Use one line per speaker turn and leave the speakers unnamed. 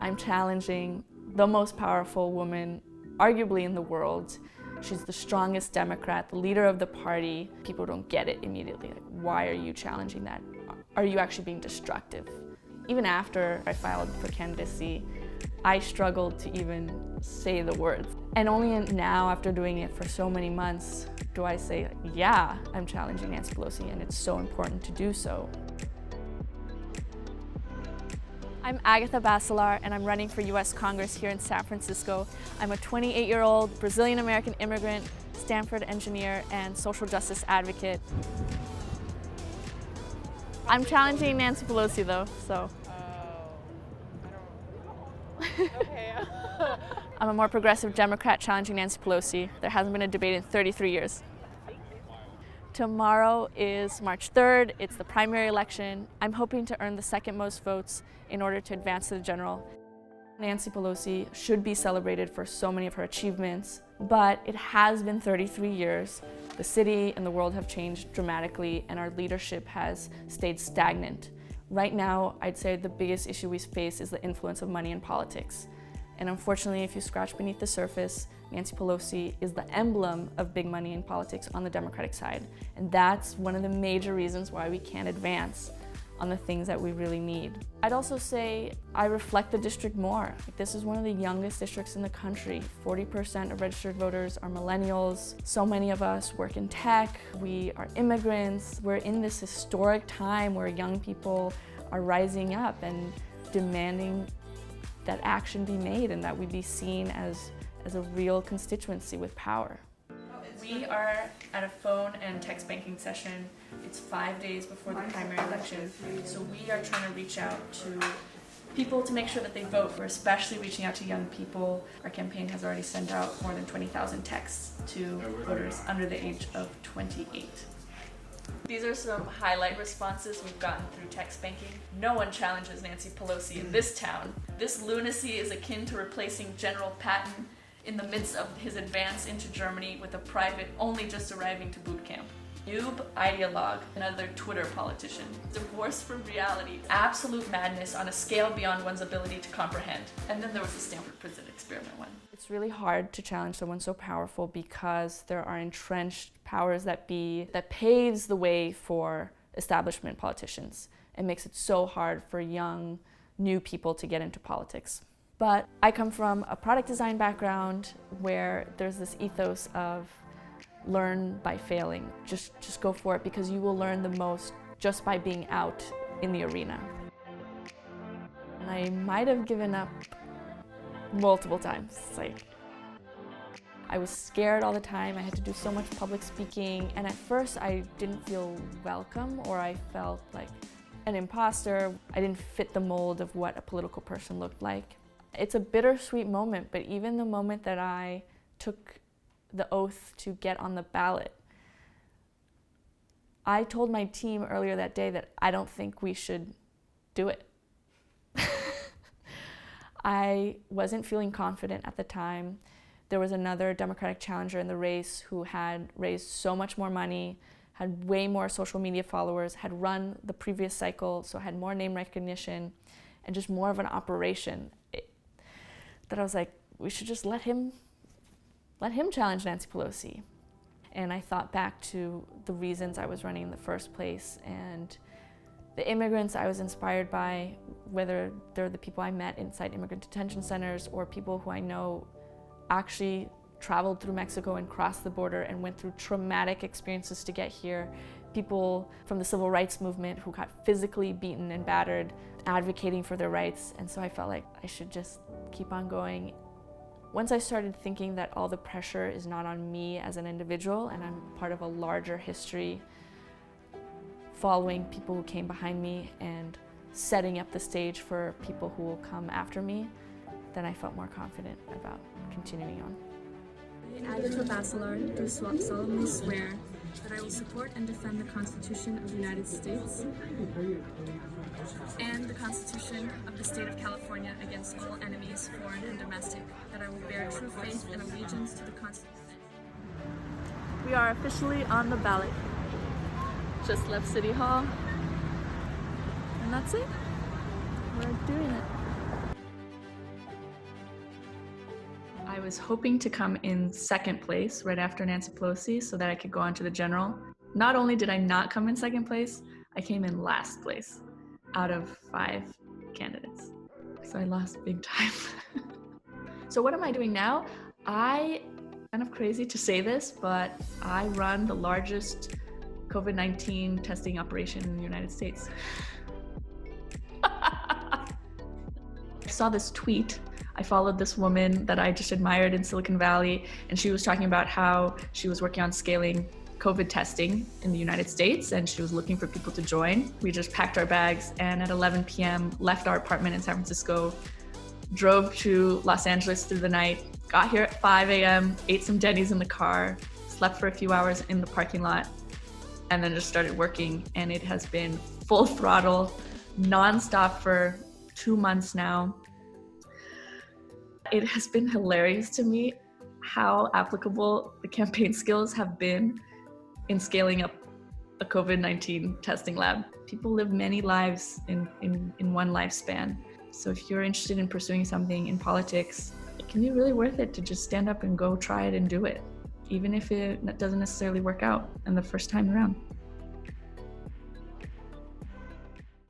I'm challenging the most powerful woman, arguably in the world. She's the strongest Democrat, the leader of the party. People don't get it immediately. Like, why are you challenging that? Are you actually being destructive? Even after I filed for candidacy, I struggled to even say the words. And only now, after doing it for so many months, do I say, yeah, I'm challenging Nancy Pelosi, and it's so important to do so. I'm Agatha Bacelar, and I'm running for U.S. Congress here in San Francisco. I'm a 28-year-old Brazilian-American immigrant, Stanford engineer, and social justice advocate. I'm challenging Nancy Pelosi, though, so.
Okay.
I'm a more progressive Democrat challenging Nancy Pelosi. There hasn't been a debate in 33 years. Tomorrow is March 3rd. It's the primary election. I'm hoping to earn the second most votes in order to advance to the general. Nancy Pelosi should be celebrated for so many of her achievements, but it has been 33 years. The city and the world have changed dramatically, and our leadership has stayed stagnant. Right now, I'd say the biggest issue we face is the influence of money in politics. And unfortunately, if you scratch beneath the surface, Nancy Pelosi is the emblem of big money in politics on the Democratic side. And that's one of the major reasons why we can't advance on the things that we really need. I'd also say I reflect the district more. This is one of the youngest districts in the country. 40% of registered voters are millennials. So many of us work in tech. We are immigrants. We're in this historic time where young people are rising up and demanding that action be made and that we be seen as a real constituency with power. We are at a phone and text banking session. It's 5 days before the primary election, so we are trying to reach out to people to make sure that they vote. We're especially reaching out to young people. Our campaign has already sent out more than 20,000 texts to voters under the age of 28. These are some highlight responses we've gotten through text banking. No one challenges Nancy Pelosi in this town. This lunacy is akin to replacing General Patton in the midst of his advance into Germany with a private only just arriving to boot camp. Noob ideologue, another Twitter politician. Divorce from reality, absolute madness on a scale beyond one's ability to comprehend. And then there was the Stanford prison experiment one. It's really hard to challenge someone so powerful because there are entrenched powers that be that paves the way for establishment politicians and makes it so hard for young, new people to get into politics. But I come from a product design background where there's this ethos of learn by failing. Just go for it because you will learn the most just by being out in the arena. And I might have given up multiple times. It's like I was scared all the time. I had to do so much public speaking. And at first I didn't feel welcome, or I felt like an imposter. I didn't fit the mold of what a political person looked like. It's a bittersweet moment, but even the moment that I took the oath to get on the ballot, I told my team earlier that day that I don't think we should do it. I wasn't feeling confident at the time. There was another Democratic challenger in the race who had raised so much more money, had way more social media followers, had run the previous cycle, so had more name recognition, and just more of an operation. That I was like, we should just let him challenge Nancy Pelosi. And I thought back to the reasons I was running in the first place and the immigrants I was inspired by, whether they're the people I met inside immigrant detention centers or people who I know actually traveled through Mexico and crossed the border and went through traumatic experiences to get here. People from the civil rights movement who got physically beaten and battered, advocating for their rights. And so I felt like I should just keep on going. Once I started thinking that all the pressure is not on me as an individual and I'm part of a larger history, following people who came behind me and setting up the stage for people who will come after me, then I felt more confident about continuing on.
Agatha Bacelar, do solemnly swear that I will support and defend the Constitution of the United States and the Constitution of the State of California against all enemies, foreign and domestic, that I will bear true faith and allegiance to the Constitution.
We are officially on the ballot. Just left City Hall, and that's it. We're doing it. was hoping to come in second place right after Nancy Pelosi so that I could go on to the general. Not only did I not come in second place, I came in last place out of 5 candidates. So I lost big time. So what am I doing now? Kind of crazy to say this, but I run the largest COVID-19 testing operation in the United States. I saw this tweet. I followed this woman that I just admired in Silicon Valley, and she was talking about how she was working on scaling COVID testing in the United States, and she was looking for people to join. We just packed our bags and at 11 p.m. left our apartment in San Francisco, drove to Los Angeles through the night, got here at 5 a.m., ate some Denny's in the car, slept for a few hours in the parking lot, and then just started working. And it has been full throttle, nonstop for 2 months now. It has been hilarious to me how applicable the campaign skills have been in scaling up a COVID-19 testing lab. People live many lives in one lifespan. So if you're interested in pursuing something in politics, it can be really worth it to just stand up and go try it and do it, even if it doesn't necessarily work out in the first time around.